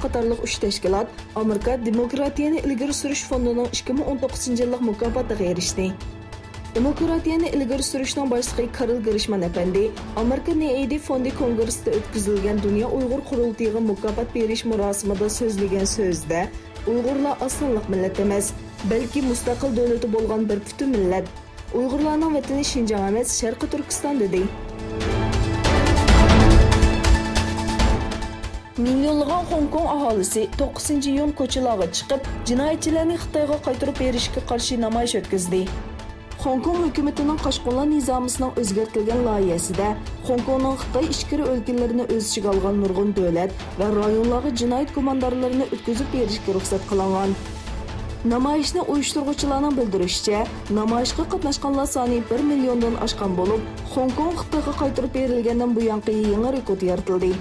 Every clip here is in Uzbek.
qatorliq 3 tashkilot Amerika Demokratiyani ilgari surish fondining 2019 yillik mukofotiga erishdi. Demokratiyani ilgari surishning boshlig'i Karl Grishman apandi Amerika NED fondi kongressida o'tkazilgan Dunyo Uyg'ur qurultiyiga mukofot berish marosimida so'zlagan so'zda Uyg'urlar osonliq millat emas, balki mustaqil davlati bo'lgan bir butun millat. Uyg'urlarning vatani Xinjiang emas, Sharqiy Turkiston dedi. Milyonlagan Hong Kong aholisi 9-iyun ko'chalarga chiqib, jinoyatchilarni Xitoyga qaytarib berishga qarshi namoyish o'tkazdi. Hong Kong hukumatining Qashqonlar nizomisining o'zgartirilgan loyihasida Hong Kongning Xitoy ichkari o'lkalarini o'z ichiga olgan nurg'un davlat va rayonlarga jinoyat komandorlarini o'tkazib berishga ruxsat qilingan. Namoyishni uyushtiruvchilarning bildirishicha, namoyishga qatnashganlar soni 1 milliondan oshgan bo'lib, Hong Kong Xitoyga qaytarib berilgandan buyon yangi rekord yaratildi.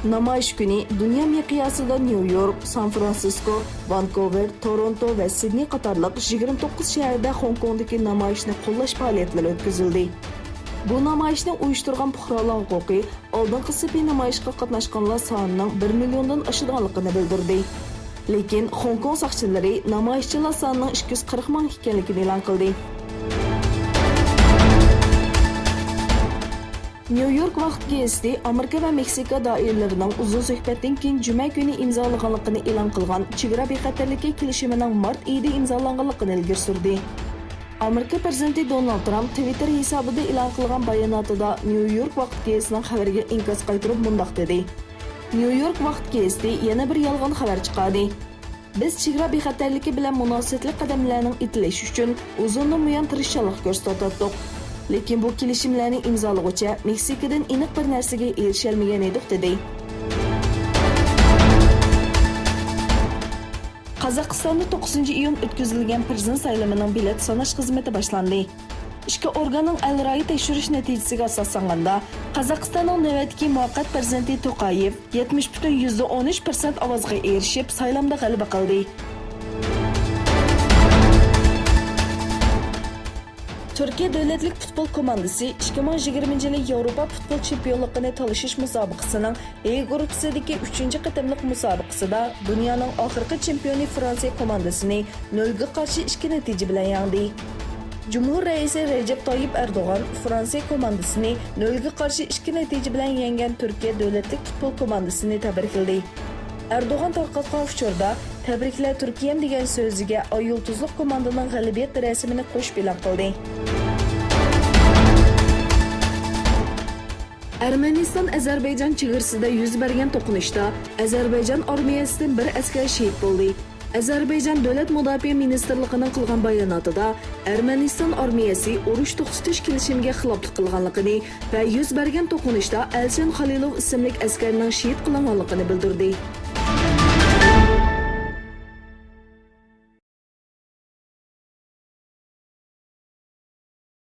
Namoyish kuni dunyo miqyosida New York, San Francisco, Vancouver, Toronto va Sydney qatorliq 29 shaharda Hong Kongdagi namoyishni qo'llash faoliyatlari o'tkazildi. Bu namoyishni uyushtirgan fuqarolar huquqiy oldingi safiy namoyishga qatnashganlar sonining 1 milliondan oshganligini bildirdi. Lekin Hong Kong soqchilari namoyishchilar sonining 240 ming ekanligini e'lon qildi. New York vaqt gazetasi Amerika va Meksika doiralarining uzun suhbatdan keyin juma kuni imzolaganligini e'lon qilgan chegara bexatarligi kelishimining mart oyida imzolanganligini ilgari surdi. Amerika prezidenti Donald Trump Twitter hisobida e'lon qilgan bayonotida New York vaqt gazetasining xabariga inkos qaytarib mundaq dedi. New York vaqt gazetasi yana bir yolg'on xabar chiqardi. Biz chegara bexatarligi bilan munosabatli qadamlarning itilishi uchun uzundan buyon tirishchilik ko'rsatdik. Lekin bu kelishimlarning imzolag'icha Meksikadan aniq bir narsaga erisholmagan edik dedi. Qozog'istonda 9-iyun o'tkazilgan prezident saylovining bilet sanash xizmati boshlandi. Ishki organning al-Rai tekshirish natijasiga asoslanganda, Qozog'istonning navbatdagi muvaqqat prezidenti To'qayev 70.13% ovozga erishib, saylovda g'alaba qildi. Turkiya davlatlik futbol komandasi 2020-yil Yevropa futbol chempionligini talashish musobaqasining E guruhisidagi 3-qatimliq musobaqasida dunyoning oxirgi chempioni Fransiya komandasini 0 ga qarshi 2 natija bilan yengdi. Cumhur raisi Recep Tayyip Erdoğan Fransiya komandasini 0 ga qarshi 2 natija bilan yengan Turkiya davlatlik futbol komandasini tabrikladi. Erdoğan tarqatgan uchurda tabriklar Turkiyam degan so'ziga Ay yulduzliq komandaning g'alabiyat rasmini qo'shib e'lon qildi. Ermeniston-Ozarbayjon chegarasida yuz bergan to'qnashda Ozarbayjon armiyasidan bir askar shahid bo'ldi. Ozarbayjon davlat mudofaa ministrligining qilgan bayonotida Ermeniston armiyasi urush to'xtatish kelishimiga xiloflik qilganligini va yuz bergan to'qnashda Elshan Xalilov ismli askarning shahid qilinganligini bildirdi.